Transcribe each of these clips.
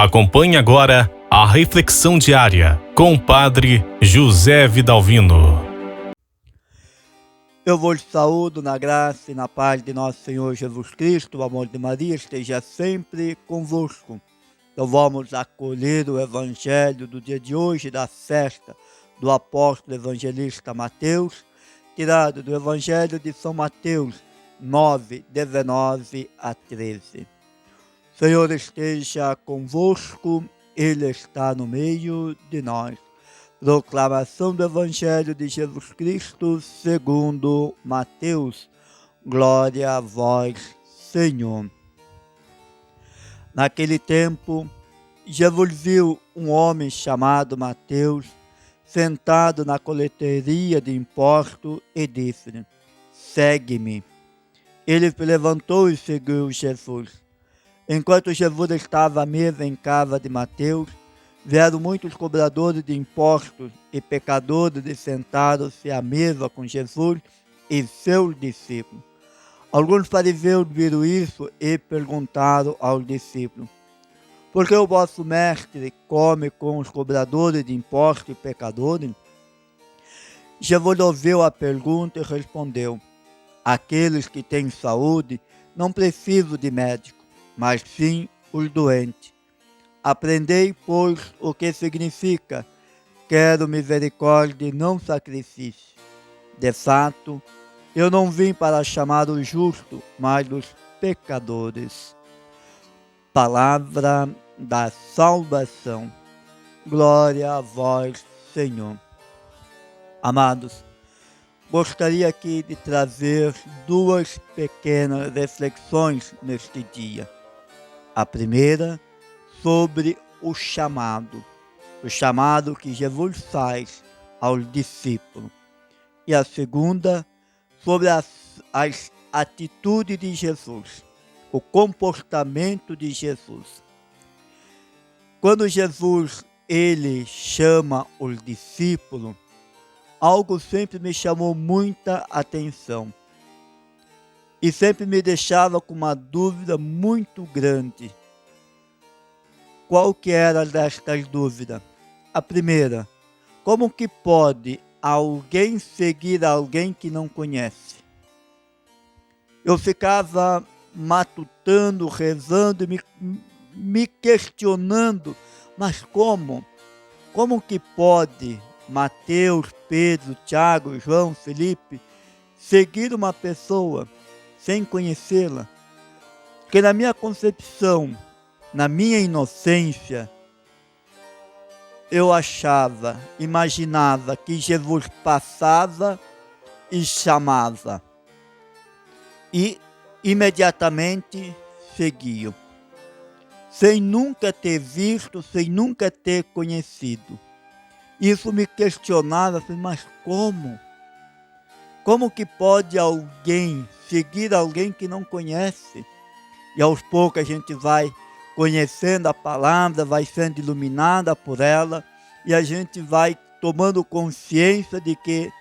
Acompanhe agora a reflexão diária com o Padre José Vidalvino. Eu vos saúdo na graça e na paz de nosso Senhor Jesus Cristo. O amor de Maria esteja sempre convosco. Então vamos acolher o Evangelho do dia de hoje, da festa do apóstolo evangelista Mateus, tirado do Evangelho de São Mateus 9, 19 a 13. O Senhor esteja convosco, Ele está no meio de nós. Proclamação do Evangelho de Jesus Cristo segundo Mateus. Glória a vós, Senhor. Naquele tempo, Jesus viu um homem chamado Mateus sentado na coleteria de impostos e disse-lhe: segue-me. Ele se levantou e seguiu Jesus. Enquanto Jesus estava à mesa em casa de Mateus, vieram muitos cobradores de impostos e pecadores e sentaram-se à mesa com Jesus e seus discípulos. Alguns fariseus viram isso e perguntaram aos discípulos: por que o vosso mestre come com os cobradores de impostos e pecadores? Jesus ouviu a pergunta e respondeu: aqueles que têm saúde não precisam de médico, mas sim os doentes. Aprendei, pois, o que significa: quero misericórdia e não sacrifício. De fato, eu não vim para chamar os justos, mas os pecadores. Palavra da salvação. Glória a vós, Senhor. Amados, gostaria aqui de trazer duas pequenas reflexões neste dia. A primeira, sobre o chamado que Jesus faz aos discípulos. E a segunda, sobre as atitudes de Jesus, o comportamento de Jesus. Quando Jesus ele chama os discípulos, algo sempre me chamou muita atenção e sempre me deixava com uma dúvida muito grande. Qual que era destas dúvidas? A primeira: como que pode alguém seguir alguém que não conhece? Eu ficava matutando, rezando e me questionando, mas como? Como que pode Mateus, Pedro, Tiago, João, Felipe seguir uma pessoa sem conhecê-la? Porque na minha concepção, na minha inocência, eu imaginava que Jesus passava e chamava e imediatamente seguiam, sem nunca ter visto, sem nunca ter conhecido. Isso me questionava, mas como? Como que pode alguém seguir alguém que não conhece? E aos poucos a gente vai conhecendo a palavra, vai sendo iluminada por ela e a gente vai tomando consciência de que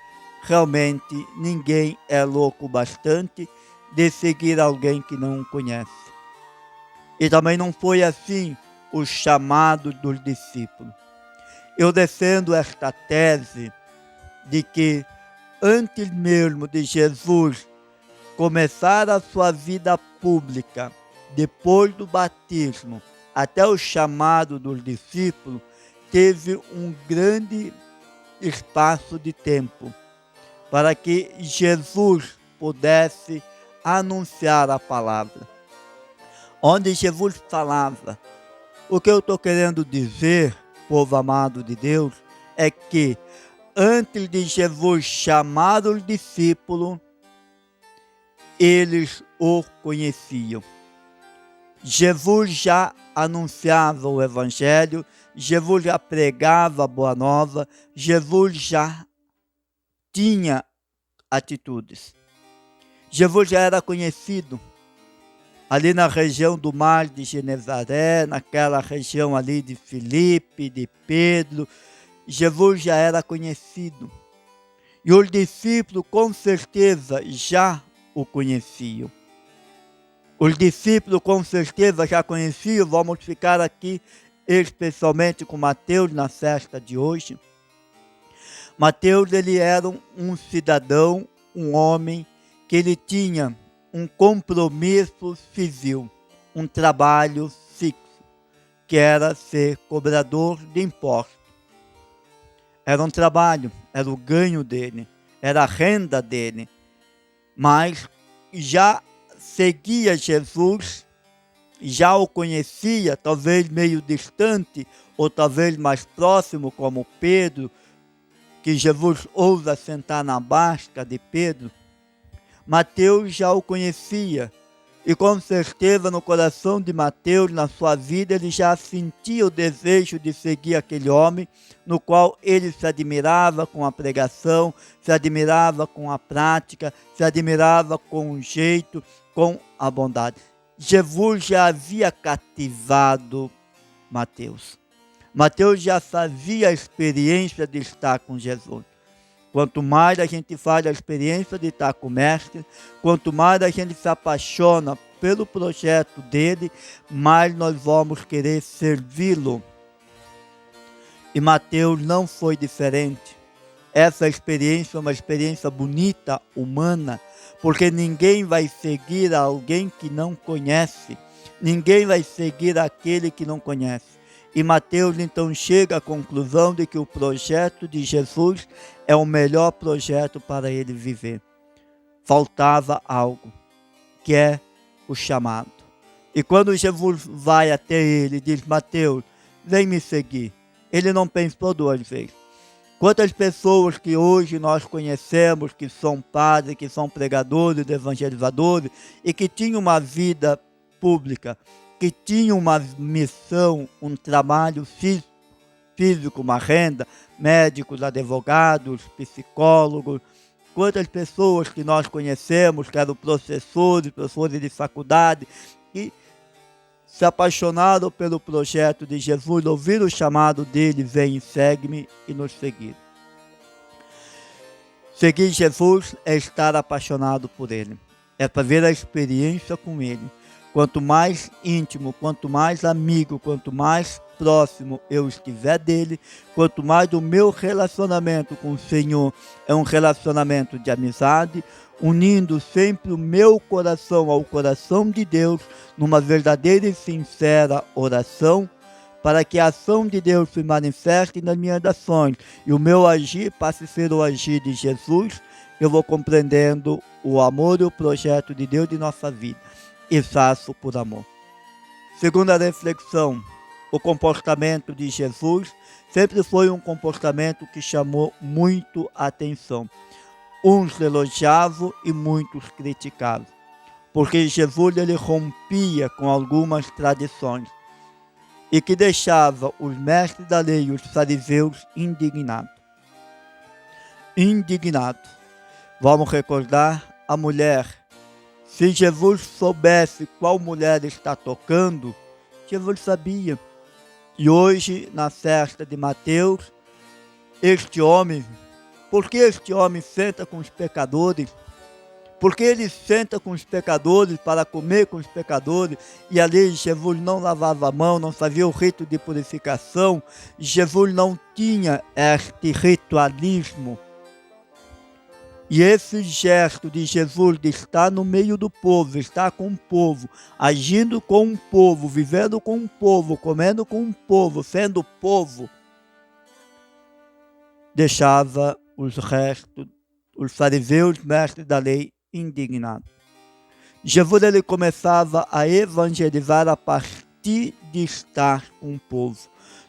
realmente ninguém é louco bastante de seguir alguém que não conhece. E também não foi assim o chamado dos discípulos. Eu defendo esta tese de que antes mesmo de Jesus começar a sua vida pública, depois do batismo, até o chamado dos discípulos, teve um grande espaço de tempo para que Jesus pudesse anunciar a palavra. Onde Jesus falava. O que eu estou querendo dizer, povo amado de Deus, é que antes de Jesus chamar os discípulos, eles o conheciam. Jesus já anunciava o Evangelho, Jesus já pregava a Boa Nova, Jesus já tinha atitudes. Jesus já era conhecido ali na região do mar de Genezaré, naquela região ali de Filipe, de Pedro. Jesus já era conhecido. E os discípulos com certeza já o conheciam. Os discípulos com certeza já conheciam, vamos ficar aqui especialmente com Mateus na festa de hoje. Mateus, ele era um cidadão, um homem, que ele tinha um compromisso civil, um trabalho fixo, que era ser cobrador de impostos. Era um trabalho, era o ganho dele, era a renda dele. Mas já seguia Jesus, já o conhecia, talvez meio distante, ou talvez mais próximo, como Pedro, que Jesus ousa sentar na barca de Pedro. Mateus já o conhecia, e com certeza no coração de Mateus, na sua vida, ele já sentia o desejo de seguir aquele homem, no qual ele se admirava com a pregação, se admirava com a prática, se admirava com o jeito, com a bondade. Jesus já havia cativado Mateus. Mateus já fazia a experiência de estar com Jesus. Quanto mais a gente faz a experiência de estar com o Mestre, quanto mais a gente se apaixona pelo projeto dele, mais nós vamos querer servi-lo. E Mateus não foi diferente. Essa experiência é uma experiência bonita, humana, porque ninguém vai seguir alguém que não conhece. Ninguém vai seguir aquele que não conhece. E Mateus então chega à conclusão de que o projeto de Jesus é o melhor projeto para ele viver. Faltava algo, que é o chamado. E quando Jesus vai até ele e diz: Mateus, vem me seguir, ele não pensou duas vezes. Quantas pessoas que hoje nós conhecemos, que são padres, que são pregadores, evangelizadores, e que tinham uma vida pública, que tinham uma missão, um trabalho físico, uma renda, médicos, advogados, psicólogos. Quantas pessoas que nós conhecemos, que eram professores de faculdade, que se apaixonaram pelo projeto de Jesus, ouviram o chamado dele: vem e segue-me, e nos seguiram. Seguir Jesus é estar apaixonado por ele, é fazer a experiência com ele. Quanto mais íntimo, quanto mais amigo, quanto mais próximo eu estiver dele, quanto mais o meu relacionamento com o Senhor é um relacionamento de amizade, unindo sempre o meu coração ao coração de Deus, numa verdadeira e sincera oração, para que a ação de Deus se manifeste nas minhas ações e o meu agir passe a ser o agir de Jesus, eu vou compreendendo o amor e o projeto de Deus de nossa vida. E faço por amor. Segunda reflexão: o comportamento de Jesus sempre foi um comportamento que chamou muito a atenção. Uns elogiavam e muitos criticavam, porque Jesus ele rompia com algumas tradições e que deixava os mestres da lei e os fariseus indignados. Vamos recordar a mulher. Se Jesus soubesse qual mulher está tocando, Jesus sabia. E hoje, na festa de Mateus, este homem, por que este homem senta com os pecadores? Porque ele senta com os pecadores para comer com os pecadores, e ali Jesus não lavava a mão, não fazia o rito de purificação, Jesus não tinha este ritualismo. E esse gesto de Jesus de estar no meio do povo, estar com o povo, agindo com o povo, vivendo com o povo, comendo com o povo, sendo povo, deixava os restos, os fariseus, mestres da lei, indignados. Jesus ele começava a evangelizar a partir de estar com o povo.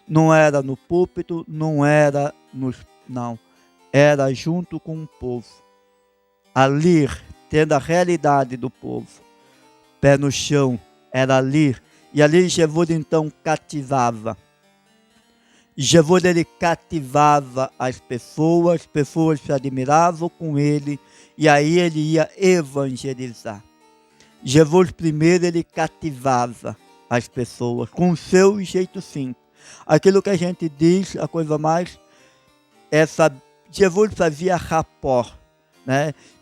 Não era no púlpito, não era era junto com o povo. Ali, tendo a realidade do povo, pé no chão, era ali. E ali Jesus então cativava. Jesus ele cativava as pessoas se admiravam com ele, e aí ele ia evangelizar. Jesus primeiro ele cativava as pessoas com o seu jeito simples. Aquilo que a gente diz, a coisa mais, Jesus fazia rapport.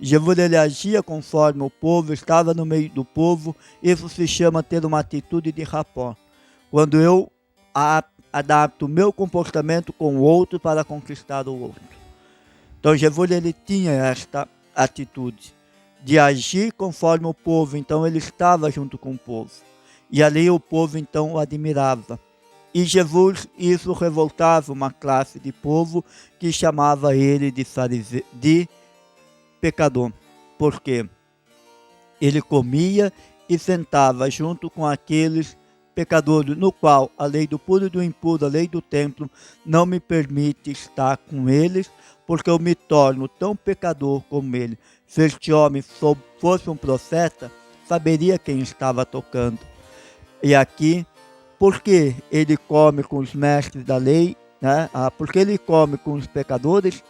Jesus ele agia conforme o povo, estava no meio do povo. Isso se chama ter uma atitude de rapport. Quando eu adapto o meu comportamento com o outro para conquistar o outro. Então Jesus ele tinha esta atitude de agir conforme o povo, então ele estava junto com o povo. E ali o povo então o admirava. E Jesus, isso revoltava uma classe de povo que chamava ele de pecador. Por quê? Ele comia e sentava junto com aqueles pecadores, no qual a lei do puro e do impuro, a lei do templo, não me permite estar com eles, porque eu me torno tão pecador como ele. Se este homem fosse um profeta, saberia quem estava tocando. E aqui, porque ele come com os mestres da lei, né? Porque ele come com os pecadores,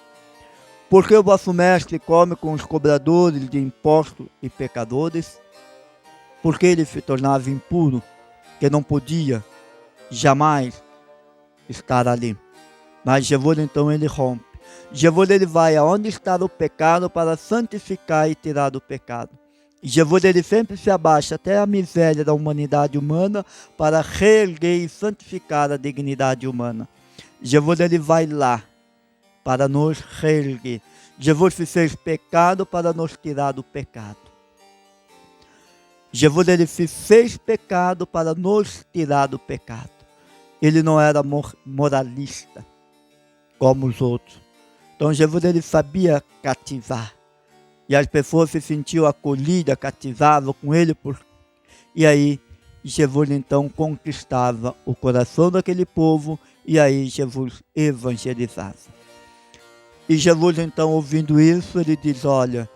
porque o vosso mestre come com os cobradores de impostos e pecadores, porque ele se tornava impuro, que não podia jamais estar ali. Mas Jesus então ele rompe. Jesus ele vai aonde está o pecado para santificar e tirar do pecado. E Jesus ele sempre se abaixa até a miséria da humanidade humana para reerguer e santificar a dignidade humana. Jesus ele vai lá para nos reerguer. Jesus se fez pecado para nos tirar do pecado. Jesus ele se fez pecado para nos tirar do pecado. Ele não era moralista como os outros. Então Jesus ele sabia cativar. E as pessoas se sentiam acolhidas, cativavam com ele. E aí Jesus então conquistava o coração daquele povo. E aí Jesus evangelizava. E Jesus então ouvindo isso, ele diz, olha,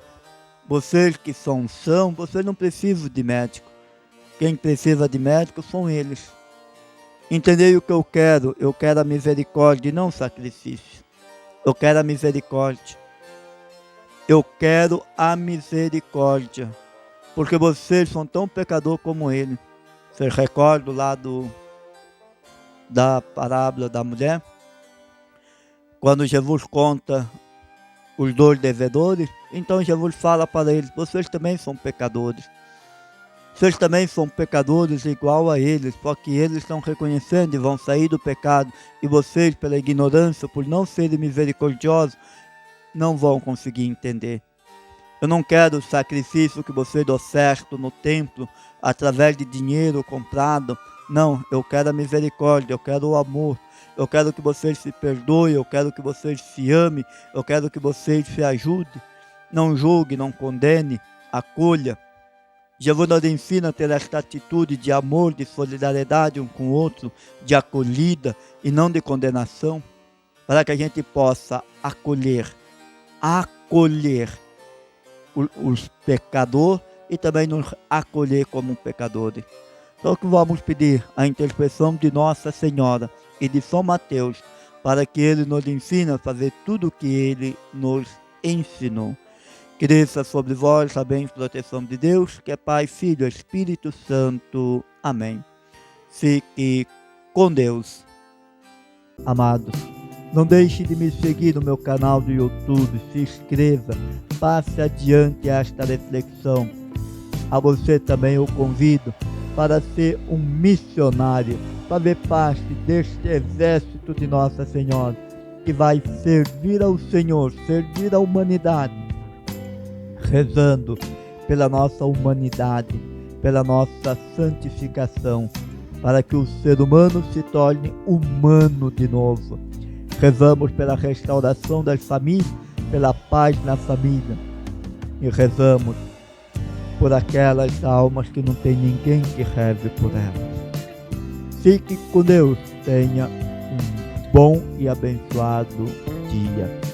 vocês que são, vocês não precisam de médico. Quem precisa de médico são eles. Entendeu o que eu quero? Eu quero a misericórdia e não sacrifício. Eu quero a misericórdia. Eu quero a misericórdia. Porque vocês são tão pecadores como ele. Vocês recordam lá da parábola da mulher? Quando Jesus conta os dois devedores, então Jesus fala para eles, vocês também são pecadores. Vocês também são pecadores igual a eles, só que eles estão reconhecendo e vão sair do pecado. E vocês, pela ignorância, por não serem misericordiosos, não vão conseguir entender. Eu não quero o sacrifício que vocês ofertam no templo, através de dinheiro comprado. Não, eu quero a misericórdia, eu quero o amor. Eu quero que vocês se perdoem, eu quero que vocês se amem, eu quero que vocês se ajudem. Não julgue, não condene, acolha. Jesus nos ensina a ter esta atitude de amor, de solidariedade um com o outro, de acolhida e não de condenação, para que a gente possa acolher os pecadores e também nos acolher como pecadores. Então que vamos pedir a intercessão de Nossa Senhora e de São Mateus, para que ele nos ensine a fazer tudo o que ele nos ensinou. Que desça sobre vós a bênção e proteção de Deus, que é Pai, Filho e Espírito Santo. Amém. Fique com Deus. Amados, não deixe de me seguir no meu canal do YouTube, se inscreva, passe adiante esta reflexão. A você também eu convido para ser um missionário, para ver parte deste exército de Nossa Senhora, que vai servir ao Senhor, servir à humanidade, rezando pela nossa humanidade, pela nossa santificação, para que o ser humano se torne humano de novo. Rezamos pela restauração das famílias, pela paz na família, e rezamos por aquelas almas que não tem ninguém que reze por elas. Fique com Deus, tenha um bom e abençoado dia.